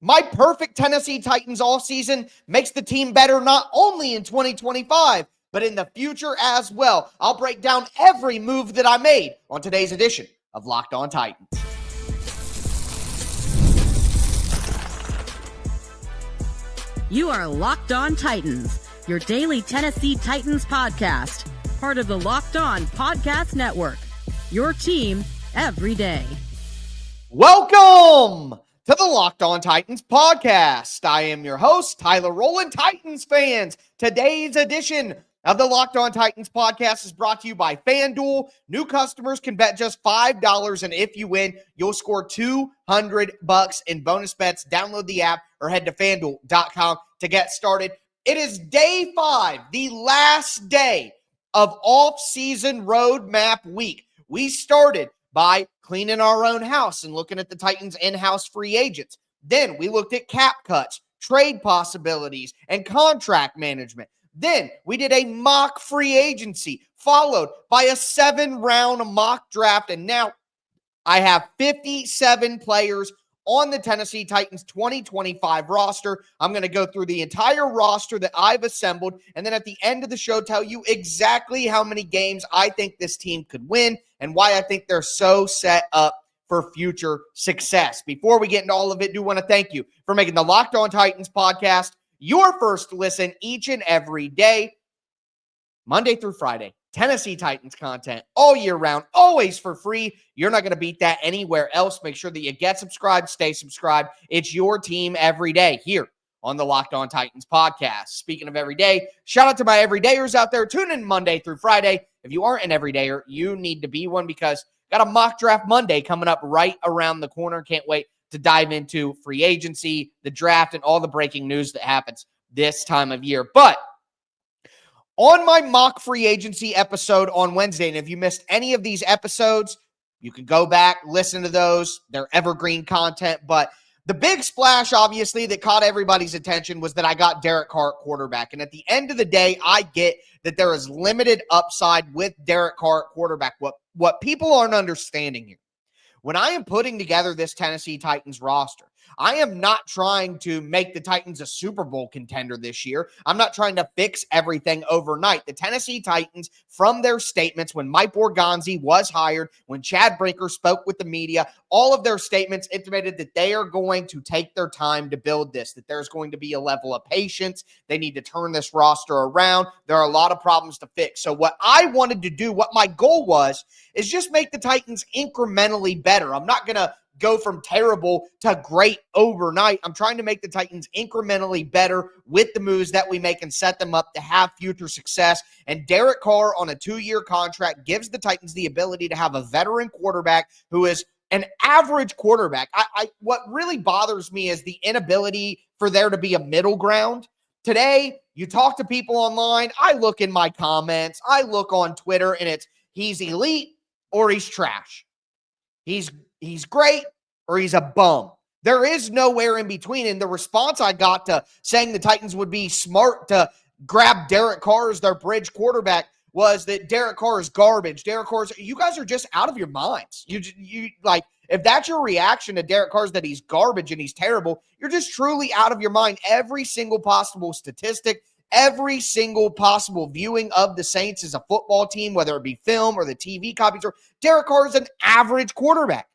My perfect Tennessee Titans offseason makes the team better not only in 2025, but in the future as well. I'll break down every move that I made on today's edition of Locked On Titans. You are Locked On Titans, your daily Tennessee Titans podcast, part of the Locked On Podcast Network, your team every day. Welcome to the Locked On Titans podcast. I am your host, Tyler Rowland. Titans fans, today's edition of the Locked On Titans podcast is brought to you by FanDuel. New customers can bet just $5, and if you win, you'll score $200 in bonus bets. Download the app or head to FanDuel.com to get started. It is day 5, the last day of off-season road map week. We started by cleaning our own house and looking at the Titans' in-house free agents. Then we looked at cap cuts, trade possibilities, and contract management. Then we did a mock free agency, followed by a 7-round mock draft, and now I have 57 players on the Tennessee Titans 2025 roster. I'm going to go through the entire roster that I've assembled, and then at the end of the show, tell you exactly how many games I think this team could win and why I think they're so set up for future success. Before we get into all of it, I do want to thank you for making the Locked On Titans podcast your first listen each and every day, Monday through Friday. Tennessee Titans content all year round, always for free. You're not going to beat that anywhere else. Make sure that you get subscribed, stay subscribed. It's your team every day here on the Locked On Titans podcast. Speaking of every day, shout out to my everydayers out there. Tune in Monday through Friday. If you aren't an everydayer, you need to be one because got a mock draft Monday coming up right around the corner. Can't wait to dive into free agency, the draft, and all the breaking news that happens this time of year. But on my mock free agency episode on Wednesday, and if you missed any of these episodes, you can go back, listen to those. They're evergreen content. But the big splash, obviously, that caught everybody's attention was that I got Derek Carr at quarterback. And at the end of the day, I get that there is limited upside with Derek Carr at quarterback. What people aren't understanding here, when I am putting together this Tennessee Titans roster, I am not trying to make the Titans a Super Bowl contender this year. I'm not trying to fix everything overnight. The Tennessee Titans, from their statements, when Mike Borgonzi was hired, when Chad Brinker spoke with the media, all of their statements intimated that they are going to take their time to build this, that there's going to be a level of patience. They need to turn this roster around. There are a lot of problems to fix. So what I wanted to do, what my goal was, is just make the Titans incrementally better. I'm not going to go from terrible to great overnight. I'm trying to make the Titans incrementally better with the moves that we make and set them up to have future success. And Derek Carr on a 2-year contract gives the Titans the ability to have a veteran quarterback who is an average quarterback. What really bothers me is the inability for there to be a middle ground. Today, you talk to people online. I look in my comments. I look on Twitter, and it's he's elite or he's trash. He's great or he's a bum. There is nowhere in between. And the response I got to saying the Titans would be smart to grab Derek Carr as their bridge quarterback was that Derek Carr is garbage. You guys are just out of your minds. You like, if that's your reaction to Derek Carr is that he's garbage and he's terrible, you're just truly out of your mind. Every single possible statistic, every single possible viewing of the Saints as a football team, whether it be film or the TV copies, or Derek Carr is an average quarterback.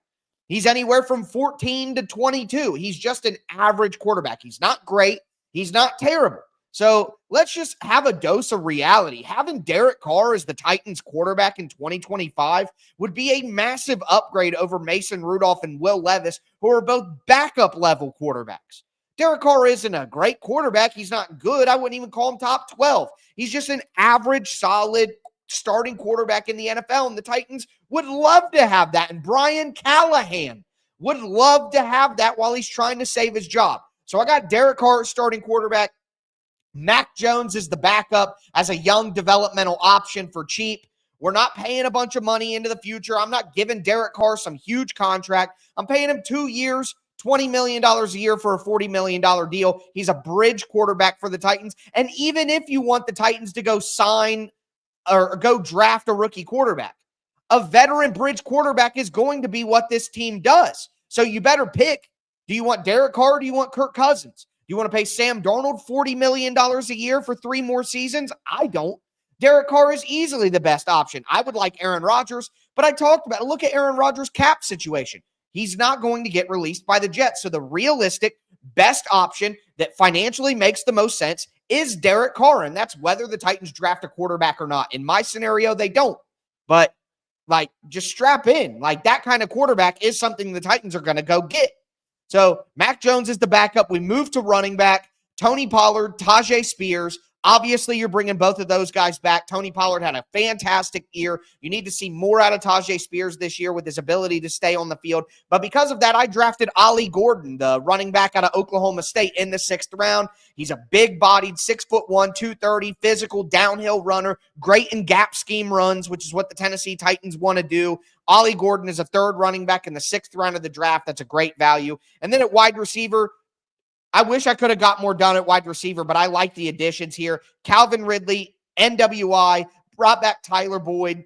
He's anywhere from 14 to 22. He's just an average quarterback. He's not great. He's not terrible. So let's just have a dose of reality. Having Derek Carr as the Titans quarterback in 2025 would be a massive upgrade over Mason Rudolph and Will Levis, who are both backup level quarterbacks. Derek Carr isn't a great quarterback. He's not good. I wouldn't even call him top 12. He's just an average, solid starting quarterback in the NFL, and the Titans would love to have that. And Brian Callahan would love to have that while he's trying to save his job. So I got Derek Carr starting quarterback. Mac Jones is the backup as a young developmental option for cheap. We're not paying a bunch of money into the future. I'm not giving Derek Carr some huge contract. I'm paying him 2 years, $20 million a year for a $40 million deal. He's a bridge quarterback for the Titans. And even if you want the Titans to go sign or go draft a rookie quarterback, a veteran bridge quarterback is going to be what this team does. So you better pick Do you want Derek Carr or do you want Kirk Cousins? Do you want to pay Sam Darnold $40 million a year for 3 more seasons? I don't. Derek Carr is easily the best option. I would like Aaron Rodgers, but I talked about it. Look at Aaron Rodgers' cap situation. He's not going to get released by the Jets. So the realistic best option that financially makes the most sense is Derek Carr, and that's whether the Titans draft a quarterback or not. In my scenario, they don't. But, just strap in. That kind of quarterback is something the Titans are going to go get. So Mac Jones is the backup. We move to running back. Tony Pollard, Tajay Spears. Obviously, you're bringing both of those guys back. Tony Pollard had a fantastic year. You need to see more out of Tajay Spears this year with his ability to stay on the field. But because of that, I drafted Ollie Gordon, the running back out of Oklahoma State, in the 6th round. He's a big-bodied, 6'1", 230, physical, downhill runner, great in gap scheme runs, which is what the Tennessee Titans want to do. Ollie Gordon is a 3rd running back in the 6th round of the draft. That's a great value. And then at wide receiver, I wish I could have got more done at wide receiver, but I like the additions here. Calvin Ridley, NWI, brought back Tyler Boyd,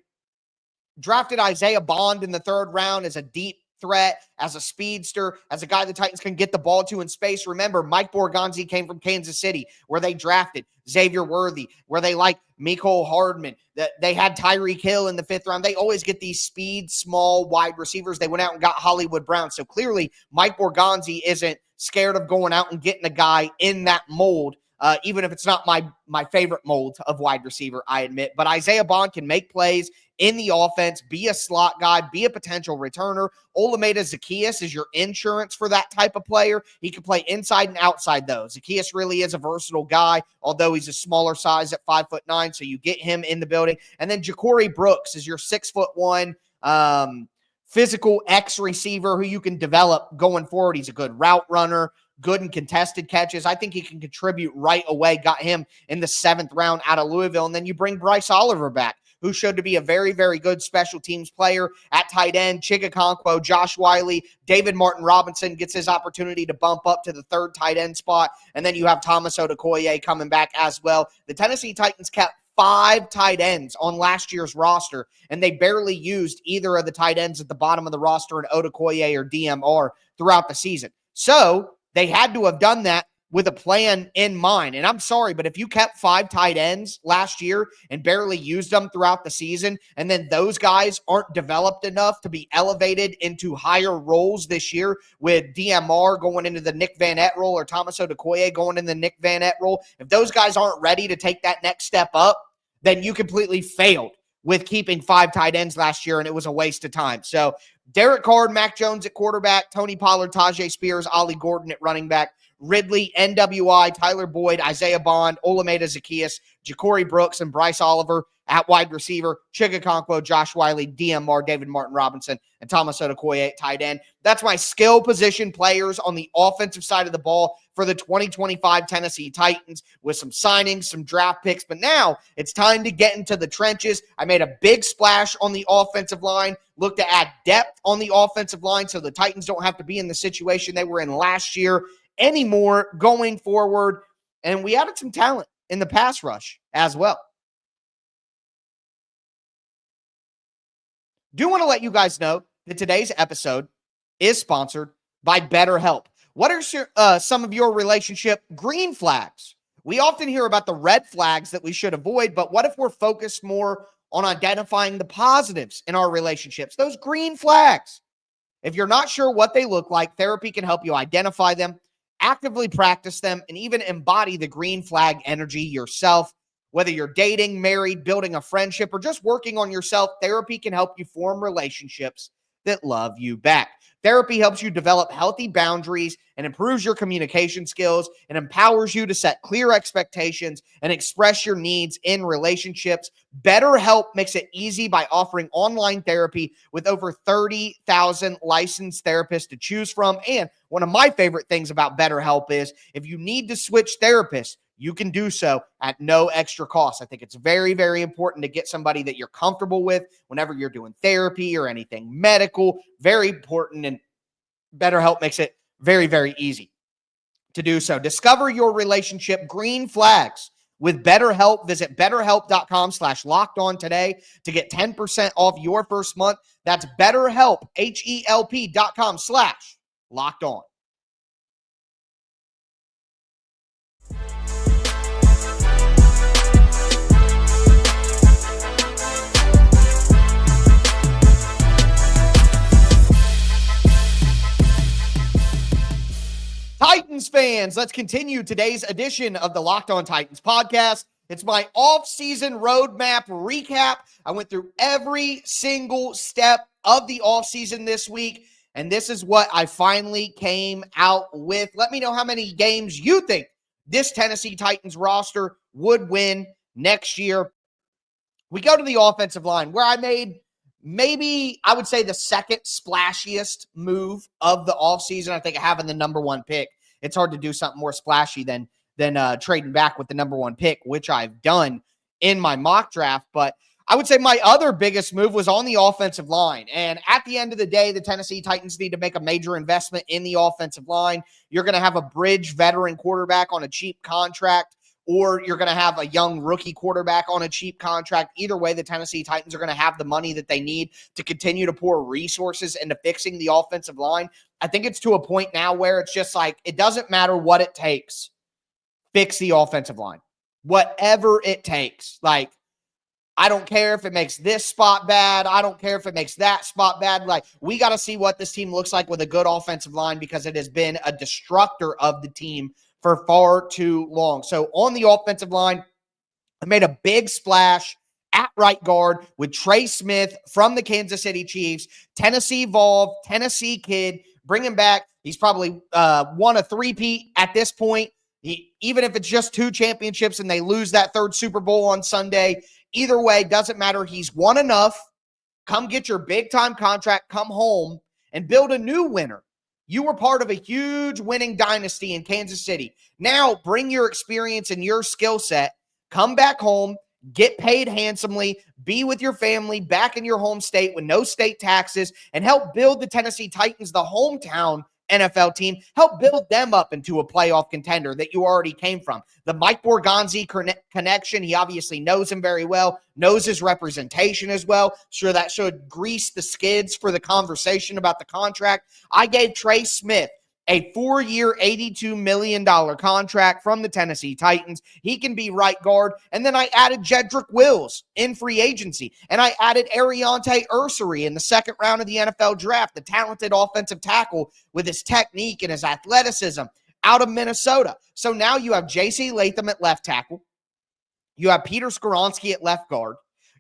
drafted Isaiah Bond in the 3rd round as a deep threat, as a speedster, as a guy the Titans can get the ball to in space. Remember, Mike Borgonzi came from Kansas City, where they drafted Xavier Worthy, where they like Mecole Hardman. They had Tyreek Hill in the 5th round. They always get these speed, small, wide receivers. They went out and got Hollywood Brown. So clearly, Mike Borgonzi isn't scared of going out and getting a guy in that mold, even if it's not my favorite mold of wide receiver, I admit. But Isaiah Bond can make plays in the offense, be a slot guy, be a potential returner. Olamide Zaccheaus is your insurance for that type of player. He can play inside and outside, though. Zaccheaus really is a versatile guy, although he's a smaller size at 5'9", so you get him in the building. And then Ja'Cory Brooks is your 6'1", physical X receiver who you can develop going forward. He's a good route runner, good in contested catches. I think he can contribute right away. Got him in the 7th round out of Louisville. And then you bring Bryce Oliver back, who showed to be a very, very good special teams player at tight end. Chigakonkwo, Josh Wiley, David Martin Robinson gets his opportunity to bump up to the 3rd tight end spot. And then you have Thomas Odukoye coming back as well. The Tennessee Titans kept 5 tight ends on last year's roster, and they barely used either of the tight ends at the bottom of the roster in Odukoye or DMR throughout the season. So they had to have done that with a plan in mind. And I'm sorry, but if you kept 5 tight ends last year and barely used them throughout the season, and then those guys aren't developed enough to be elevated into higher roles this year, with DMR going into the Nick Van Ette role or Thomas Odukoye going in the Nick Van Ette role, if those guys aren't ready to take that next step up, then you completely failed with keeping 5 tight ends last year, and it was a waste of time. So Derek Carr, Mac Jones at quarterback, Tony Pollard, Tajay Spears, Ollie Gordon at running back, Ridley, NWI, Tyler Boyd, Isaiah Bond, Olamide Zaccheaus, Ja'Cory Brooks, and Bryce Oliver at wide receiver, Chigakonkwo, Josh Wiley, DMR, David Martin Robinson, and Thomas Odukoye at tight end. That's my skill position players on the offensive side of the ball for the 2025 Tennessee Titans, with some signings, some draft picks. But now it's time to get into the trenches. I made a big splash on the offensive line, look to add depth on the offensive line so the Titans don't have to be in the situation they were in last year anymore going forward. And we added some talent in the pass rush as well. Do want to let you guys know that today's episode is sponsored by Betterhelp. What are some of your relationship green flags? We often hear about the red flags that we should avoid, but what if we're focused more on identifying the positives in our relationships, those green flags? If you're not sure what they look like, therapy can help you identify them, actively practice them, and even embody the green flag energy yourself. Whether you're dating, married, building a friendship, or just working on yourself, therapy can help you form relationships that love you back. Therapy helps you develop healthy boundaries and improves your communication skills and empowers you to set clear expectations and express your needs in relationships. BetterHelp makes it easy by offering online therapy with over 30,000 licensed therapists to choose from. And one of my favorite things about BetterHelp is if you need to switch therapists, you can do so at no extra cost. I think it's very, very important to get somebody that you're comfortable with whenever you're doing therapy or anything medical. Very important, and BetterHelp makes it very, very easy to do so. Discover your relationship green flags with BetterHelp. Visit BetterHelp.com/lockedon today to get 10% off your first month. That's BetterHelp, HELP.com/lockedon. Titans fans, let's continue today's edition of the Locked On Titans podcast. It's my off-season roadmap recap. I went through every single step of the offseason this week, and this is what I finally came out with. Let me know how many games you think this Tennessee Titans roster would win next year. We go to the offensive line, where I made maybe, I would say, the second splashiest move of the offseason. I think having the number one pick, it's hard to do something more splashy than trading back with the number one pick, which I've done in my mock draft. But I would say my other biggest move was on the offensive line. And at the end of the day, the Tennessee Titans need to make a major investment in the offensive line. You're going to have a bridge veteran quarterback on a cheap contract, or you're going to have a young rookie quarterback on a cheap contract. Either way, the Tennessee Titans are going to have the money that they need to continue to pour resources into fixing the offensive line. I think it's to a point now where it's just like, it doesn't matter what it takes. Fix the offensive line. Whatever it takes. Like, I don't care if it makes this spot bad. I don't care if it makes that spot bad. Like, we got to see what this team looks like with a good offensive line, because it has been a destructor of the team for far too long. So on the offensive line, I made a big splash at right guard with Trey Smith from the Kansas City Chiefs, Tennessee Evolve, Tennessee kid, bring him back. He's probably won a three-peat at this point. Even if it's just 2 championships and they lose that 3rd Super Bowl on Sunday, either way, doesn't matter. He's won enough. Come get your big-time contract, come home, and build a new winner. You were part of a huge winning dynasty in Kansas City. Now bring your experience and your skill set, come back home, get paid handsomely, be with your family back in your home state with no state taxes, and help build the Tennessee Titans, the hometown NFL team, help build them up into a playoff contender that you already came from. The Mike Borgonzi connection, he obviously knows him very well, knows his representation as well. Sure, that should grease the skids for the conversation about the contract. I gave Trey Smith a 4-year, $82 million contract from the Tennessee Titans. He can be right guard. And then I added Jedrick Wills in free agency. And I added Ariante Ursery in the 2nd round of the NFL draft, the talented offensive tackle with his technique and his athleticism out of Minnesota. So now you have J.C. Latham at left tackle. You have Peter Skoronski at left guard.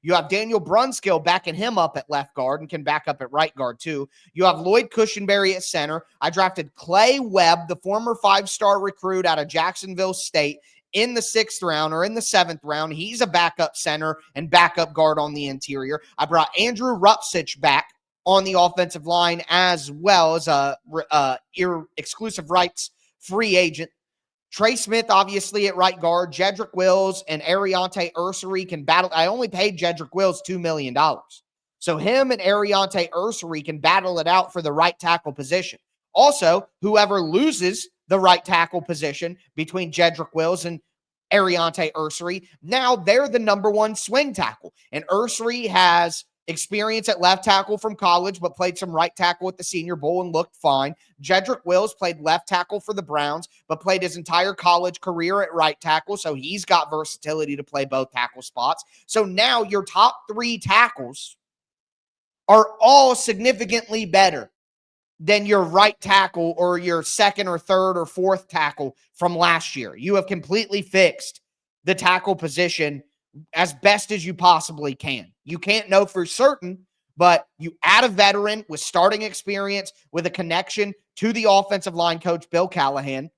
You have Daniel Brunskill backing him up at left guard and can back up at right guard too. You have Lloyd Cushenberry at center. I drafted Clay Webb, the former 5-star recruit out of Jacksonville State, in the 6th round or in the 7th round. He's a backup center and backup guard on the interior. I brought Andrew Rupcich back on the offensive line as well as a exclusive rights free agent. Trey Smith, obviously, at right guard. Jedrick Wills and Ariante Ursery can battle. I only paid Jedrick Wills $2 million. So him and Ariante Ursery can battle it out for the right tackle position. Also, whoever loses the right tackle position between Jedrick Wills and Ariante Ursery, now they're the number 1 swing tackle. And Ursery has experience at left tackle from college, but played some right tackle at the Senior Bowl and looked fine. Jedrick Wills played left tackle for the Browns, but played his entire college career at right tackle, so he's got versatility to play both tackle spots. So now your top 3 tackles are all significantly better than your right tackle or your 2nd or 3rd or 4th tackle from last year. You have completely fixed the tackle position as best as you possibly can. You can't know for certain, but you add a veteran with starting experience, with a connection to the offensive line coach, Bill Callahan.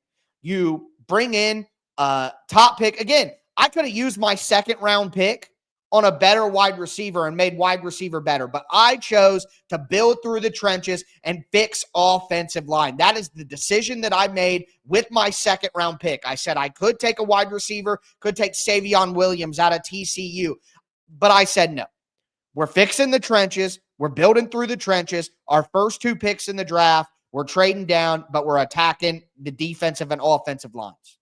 You bring in a top pick. Again, I could have used my 2nd round pick on a better wide receiver and made wide receiver better, but I chose to build through the trenches and fix offensive line. That is the decision that I made with my 2nd round pick. I said I could take a wide receiver, could take Savion Williams out of TCU, but I said no. We're fixing the trenches. We're building through the trenches. Our first 2 picks in the draft, we're trading down, but we're attacking the defensive and offensive lines.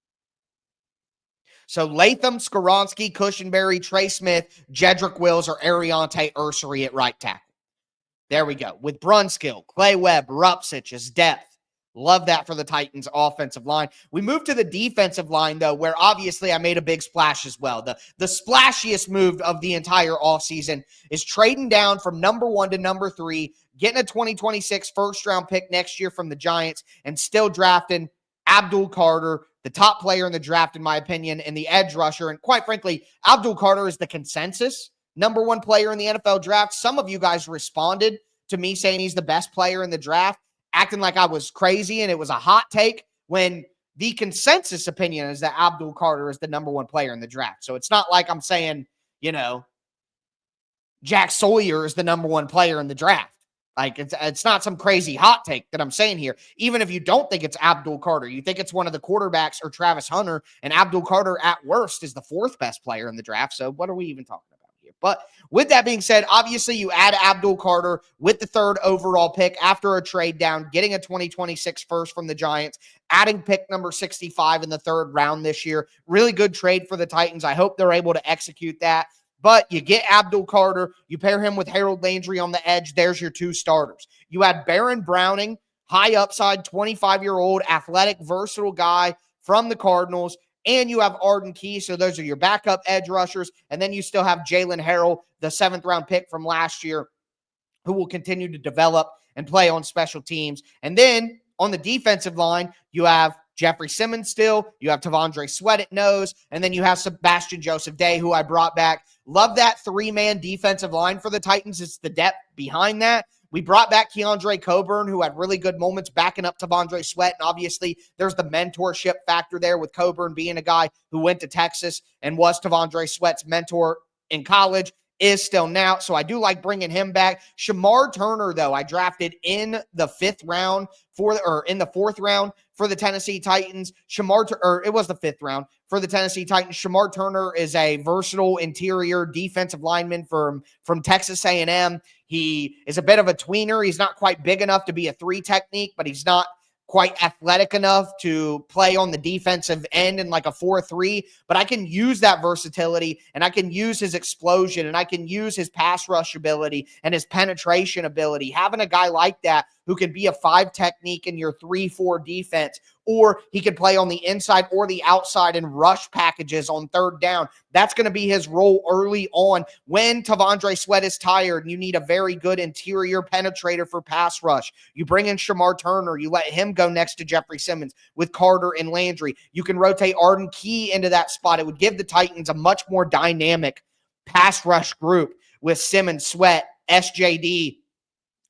So Latham, Skoronski, Cushenberry, Trey Smith, Jedrick Wills, or Ariante Ursery at right tackle. There we go. With Brunskill, Clay Webb, Rupcich as depth. Love that for the Titans offensive line. We move to the defensive line, though, where obviously I made a big splash as well. The splashiest move of the entire offseason is trading down from number 1 to number 3, getting a 2026 first-round pick next year from the Giants, and still drafting Abdul Carter, the top player in the draft, in my opinion, and the edge rusher. And quite frankly, Abdul Carter is the consensus number one player in the NFL draft. Some of you guys responded to me saying he's the best player in the draft, acting like I was crazy and it was a hot take, when the consensus opinion is that Abdul Carter is the number one player in the draft. So it's not like I'm saying, Jack Sawyer is the number one player in the draft. Like, it's not some crazy hot take that I'm saying here. Even if you don't think it's Abdul Carter, you think it's one of the quarterbacks or Travis Hunter, and Abdul Carter at worst is the fourth best player in the draft. So what are we even talking about here? But with that being said, obviously you add Abdul Carter with the third overall pick after a trade down, getting a 2026 first from the Giants, adding pick number 65 in the third round this year. Really good trade for the Titans. I hope they're able to execute that. But you get Abdul Carter, you pair him with Harold Landry on the edge, there's your two starters. You add Baron Browning, high upside, 25-year-old, athletic, versatile guy from the Cardinals, and you have Arden Key, so those are your backup edge rushers, and then you still have Jalen Harrell, the seventh-round pick from last year, who will continue to develop and play on special teams. And then on the defensive line, you have Jeffrey Simmons still, you have Tavondre Sweat at nose, and then you have Sebastian Joseph Day, who I brought back. Love that three-man defensive line for the Titans. It's the depth behind that. We brought back Keandre Coburn, who had really good moments backing up Tavondre Sweat, and obviously there's the mentorship factor there with Coburn being a guy who went to Texas and was Tavondre Sweat's mentor in college, is still now. So I do like bringing him back. Shamar Turner, though, I drafted in the fourth round for the Tennessee Titans. It was the fifth round for the Tennessee Titans. Shamar Turner is a versatile interior defensive lineman from Texas A&M. He is a bit of a tweener. He's not quite big enough to be a three technique, but he's not quite athletic enough to play on the defensive end in like a 4-3, but I can use that versatility, and I can use his explosion, and I can use his pass rush ability and his penetration ability. Having a guy like that who can be a 5 technique in your 3-4 defense, or he could play on the inside or the outside and rush packages on third down. That's going to be his role early on. When Tavondre Sweat is tired and you need a very good interior penetrator for pass rush, you bring in Shamar Turner. You let him go next to Jeffrey Simmons with Carter and Landry. You can rotate Arden Key into that spot. It would give the Titans a much more dynamic pass rush group with Simmons, Sweat, SJD,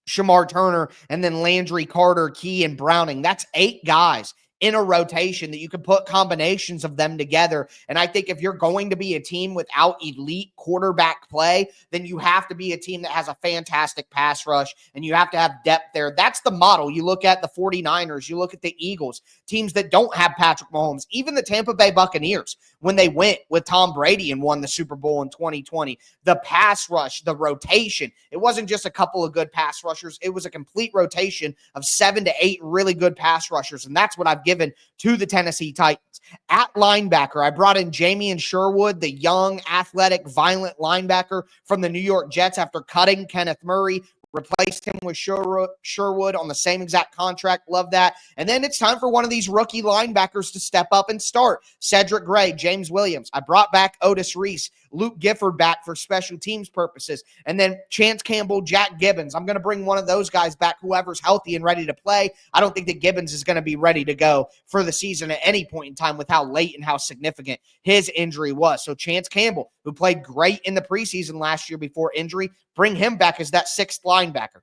Shamar Turner, and then Landry, Carter, Key, and Browning. That's 8 guys in a rotation that you can put combinations of them together. And I think if you're going to be a team without elite quarterback play, then you have to be a team that has a fantastic pass rush, and you have to have depth there. That's the model. You look at the 49ers, you look at the Eagles, teams that don't have Patrick Mahomes, even the Tampa Bay Buccaneers, when they went with Tom Brady and won the Super Bowl in 2020. The pass rush, the rotation, it wasn't just a couple of good pass rushers. It was a complete rotation of 7 to 8 really good pass rushers, and that's what I've given to the Tennessee Titans. At linebacker, I brought in Jamien Sherwood, the young, athletic, violent linebacker from the New York Jets after cutting Kenneth Murray. Replaced him with Sherwood on the same exact contract. Love that. And then it's time for one of these rookie linebackers to step up and start. Cedric Gray, James Williams. I brought back Otis Reese, Luke Gifford back for special teams purposes. And then Chance Campbell, Jack Gibbons. I'm going to bring one of those guys back, whoever's healthy and ready to play. I don't think that Gibbons is going to be ready to go for the season at any point in time with how late and how significant his injury was. So Chance Campbell, who played great in the preseason last year before injury, bring him back as that 6th linebacker.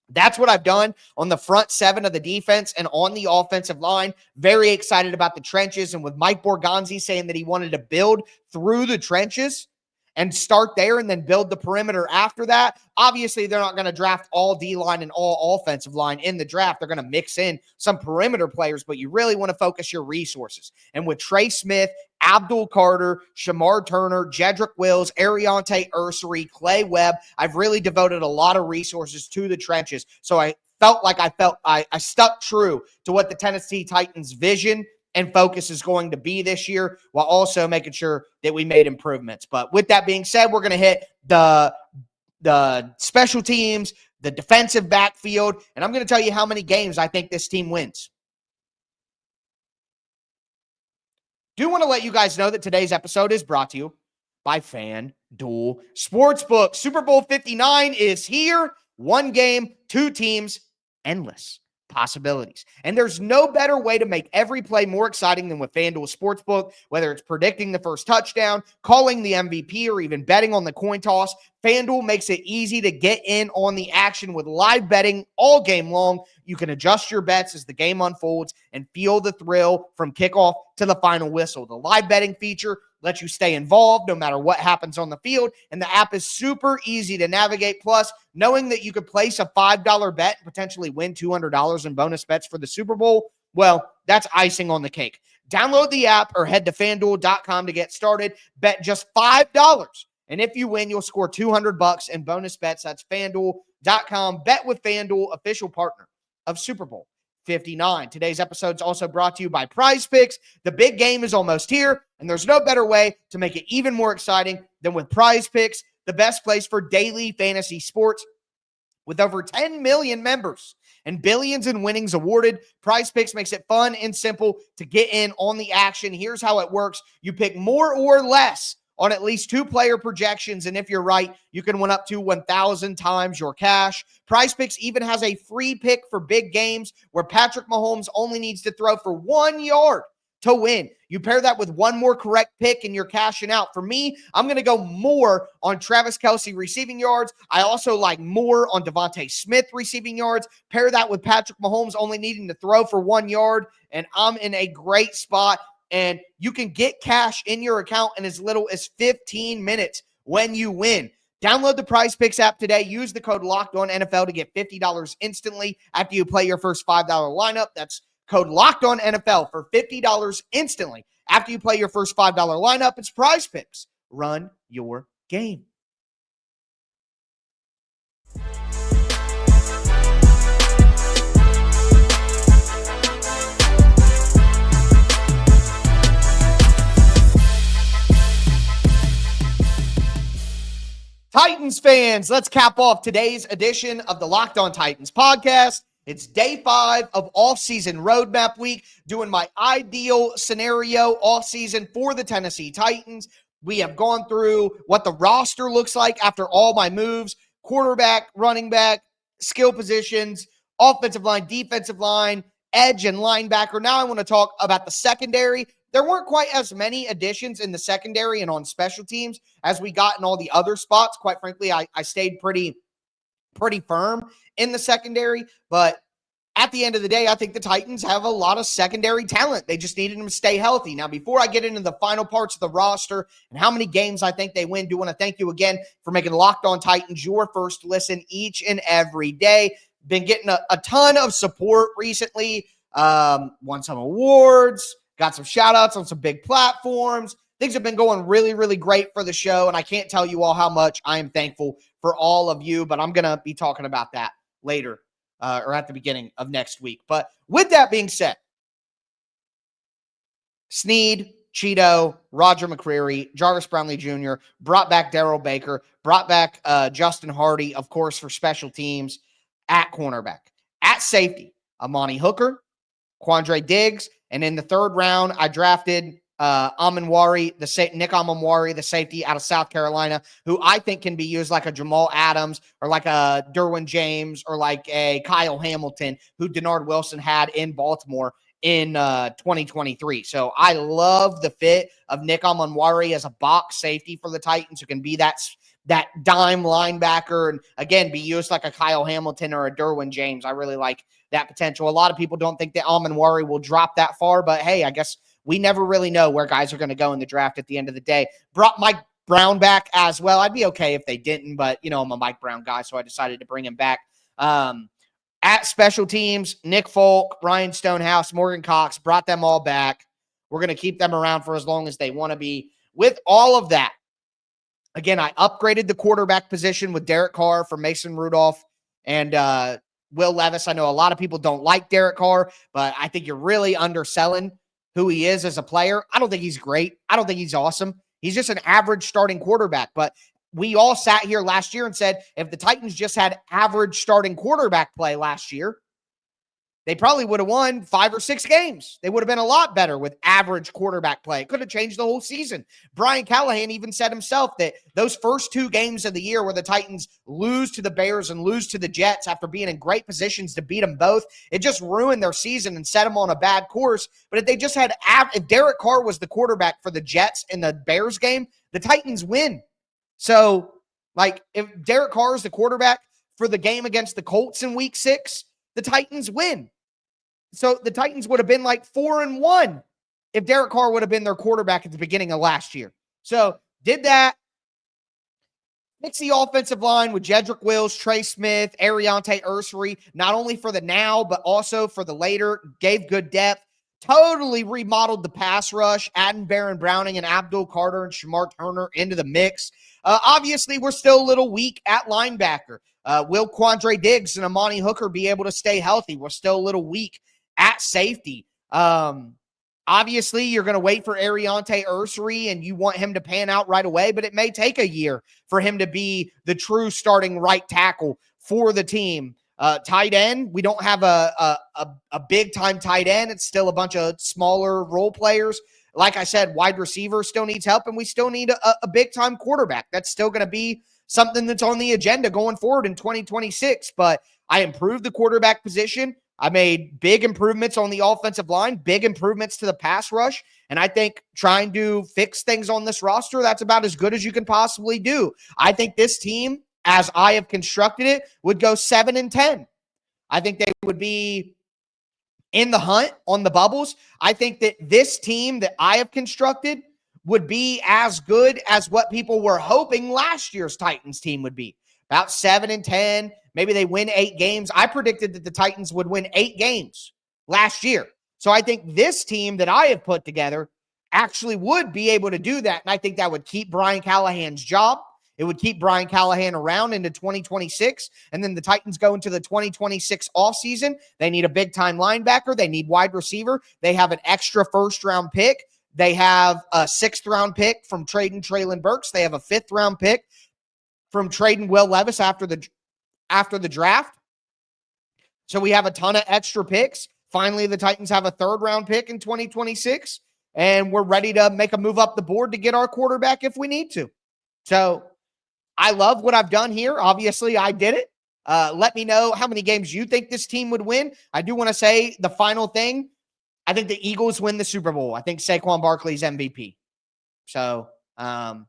That's what I've done on the front 7 of the defense and on the offensive line. Very excited about the trenches. And with Mike Borgonzi saying that he wanted to build through the trenches and start there and then build the perimeter after that, obviously they're not going to draft all D-line and all offensive line in the draft. They're going to mix in some perimeter players, but you really want to focus your resources. And with Trey Smith, Abdul Carter, Shamar Turner, Jedrick Wills, Ariante Ursery, Clay Webb, I've really devoted a lot of resources to the trenches. So I felt like I stuck true to what the Tennessee Titans vision and focus is going to be this year, while also making sure that we made improvements. But with that being said, we're going to hit the special teams, the defensive backfield, and I'm going to tell you how many games I think this team wins. Do want to let you guys know that today's episode is brought to you by FanDuel Sportsbook. Super Bowl 59 is here. 1 game, 2 teams, endless possibilities. And there's no better way to make every play more exciting than with FanDuel Sportsbook, whether it's predicting the first touchdown, calling the MVP, or even betting on the coin toss. FanDuel makes it easy to get in on the action with live betting all game long. You can adjust your bets as the game unfolds and feel the thrill from kickoff to the final whistle. The live betting feature lets you stay involved no matter what happens on the field, and the app is super easy to navigate. Plus, knowing that you could place a $5 bet and potentially win $200 in bonus bets for the Super Bowl, well, that's icing on the cake. Download the app or head to FanDuel.com to get started. Bet just $5. And if you win, you'll score $200 in bonus bets. That's FanDuel.com. Bet with FanDuel, official partner of Super Bowl 59. Today's episode is also brought to you by PrizePicks. The big game is almost here, and there's no better way to make it even more exciting than with PrizePicks, the best place for daily fantasy sports. With over 10 million members and billions in winnings awarded, PrizePicks makes it fun and simple to get in on the action. Here's how it works. You pick more or less on at least 2 player projections, and if you're right, you can win up to 1,000 times your cash. PrizePicks even has a free pick for big games where Patrick Mahomes only needs to throw for 1 yard to win. You pair that with one more correct pick and you're cashing out. For me, I'm going to go more on Travis Kelce receiving yards. I also like more on Devontae Smith receiving yards. Pair that with Patrick Mahomes only needing to throw for 1 yard, and I'm in a great spot. And you can get cash in your account in as little as 15 minutes when you win. Download the PrizePicks app today. Use the code LOCKEDONNFL to get $50 instantly after you play your first $5 lineup. That's code LOCKEDONNFL for $50 instantly after you play your first $5 lineup. It's PrizePicks. Run your game. Titans fans, let's cap off today's edition of the Locked On Titans podcast. It's day 5 of off-season roadmap week, doing my ideal scenario off-season for the Tennessee Titans. We have gone through what the roster looks like after all my moves: quarterback, running back, skill positions, offensive line, defensive line, edge, and linebacker. Now I want to talk about the secondary. There weren't quite as many additions in the secondary and on special teams as we got in all the other spots. Quite frankly, I stayed pretty firm in the secondary. But at the end of the day, I think the Titans have a lot of secondary talent. They just needed them to stay healthy. Now, before I get into the final parts of the roster and how many games I think they win, do want to thank you again for making Locked On Titans your first listen each and every day. Been getting a ton of support recently. Won some awards. Got some shout outs on some big platforms. Things have been going really, really great for the show, and I can't tell you all how much I am thankful for all of you, but I'm going to be talking about that later or at the beginning of next week. But with that being said, Snead, Cheeto, Roger McCreary, Jarvis Brownlee Jr., brought back Darrell Baker, brought back Justin Hardy, of course, for special teams at cornerback. At safety, Amani Hooker, Quandre Diggs, and in the 3rd round, I drafted Nick Amanwari, the safety out of South Carolina, who I think can be used like a Jamal Adams or like a Derwin James or like a Kyle Hamilton, who Denard Wilson had in Baltimore in 2023. So I love the fit of Nick Amanwari as a box safety for the Titans, who can be that dime linebacker and, again, be used like a Kyle Hamilton or a Derwin James. I really like that potential. A lot of people don't think that Amanwari will drop that far, but hey, I guess we never really know where guys are going to go in the draft at the end of the day. Brought Mike Brown back as well. I'd be okay if they didn't, but, I'm a Mike Brown guy, so I decided to bring him back. At special teams, Nick Folk, Ryan Stonehouse, Morgan Cox, brought them all back. We're going to keep them around for as long as they want to be. With all of that, again, I upgraded the quarterback position with Derek Carr for Mason Rudolph and Will Levis. I know a lot of people don't like Derek Carr, but I think you're really underselling who he is as a player. I don't think he's great. I don't think he's awesome. He's just an average starting quarterback. But we all sat here last year and said, if the Titans just had average starting quarterback play last year, they probably would have won 5 or 6 games. They would have been a lot better with average quarterback play. It could have changed the whole season. Brian Callahan even said himself that those first 2 games of the year where the Titans lose to the Bears and lose to the Jets after being in great positions to beat them both, it just ruined their season and set them on a bad course. But if they just had, if Derek Carr was the quarterback for the Jets in the Bears game, the Titans win. So, like, if Derek Carr is the quarterback for the game against the Colts in week 6, the Titans win. So the Titans would have been like 4-1 if Derek Carr would have been their quarterback at the beginning of last year. So did that. Fix the offensive line with Jedrick Wills, Trey Smith, Ariante Ursery, not only for the now, but also for the later. Gave good depth. Totally remodeled the pass rush, adding Baron Browning and Abdul Carter and Shamar Turner into the mix. Obviously, we're still a little weak at linebacker. Will Quandre Diggs and Amani Hooker be able to stay healthy? We're still a little weak at safety. Obviously, you're going to wait for Ariante Ursery, and you want him to pan out right away, but it may take a year for him to be the true starting right tackle for the team. Tight end, we don't have a big-time tight end. It's still a bunch of smaller role players. Like I said, wide receiver still needs help, and we still need a big-time quarterback. That's still going to be something that's on the agenda going forward in 2026. But I improved the quarterback position. I made big improvements on the offensive line, big improvements to the pass rush, and I think trying to fix things on this roster, that's about as good as you can possibly do. I think this team, as I have constructed it, would go 7-10. I think they would be in the hunt on the bubbles. I think that this team that I have constructed would be as good as what people were hoping last year's Titans team would be. About 7-10. Maybe they win 8 games. I predicted that the Titans would win 8 games last year. So I think this team that I have put together actually would be able to do that. And I think that would keep Brian Callahan's job. It would keep Brian Callahan around into 2026. And then the Titans go into the 2026 offseason. They need a big-time linebacker. They need wide receiver. They have an extra first-round pick. They have a 6th-round pick from trading Treylon Burks. They have a 5th-round pick from trading Will Levis after the draft. So we have a ton of extra picks. Finally, the Titans have a 3rd-round pick in 2026, and we're ready to make a move up the board to get our quarterback if we need to. So I love what I've done here. Obviously, I did it. Let me know how many games you think this team would win. I do want to say the final thing. I think the Eagles win the Super Bowl. I think Saquon Barkley's MVP. So I've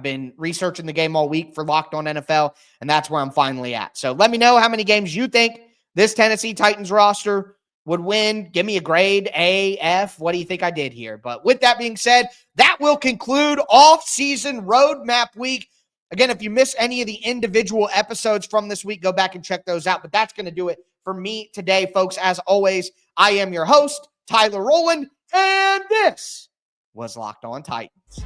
been researching the game all week for Locked On NFL, and that's where I'm finally at. So let me know how many games you think this Tennessee Titans roster would win. Give me a grade, A, F. What do you think I did here? But with that being said, that will conclude off-season roadmap week. Again, if you miss any of the individual episodes from this week, go back and check those out. But that's going to do it for me today, folks. As always, I am your host, Tyler Rowland, and this was Locked On Titans.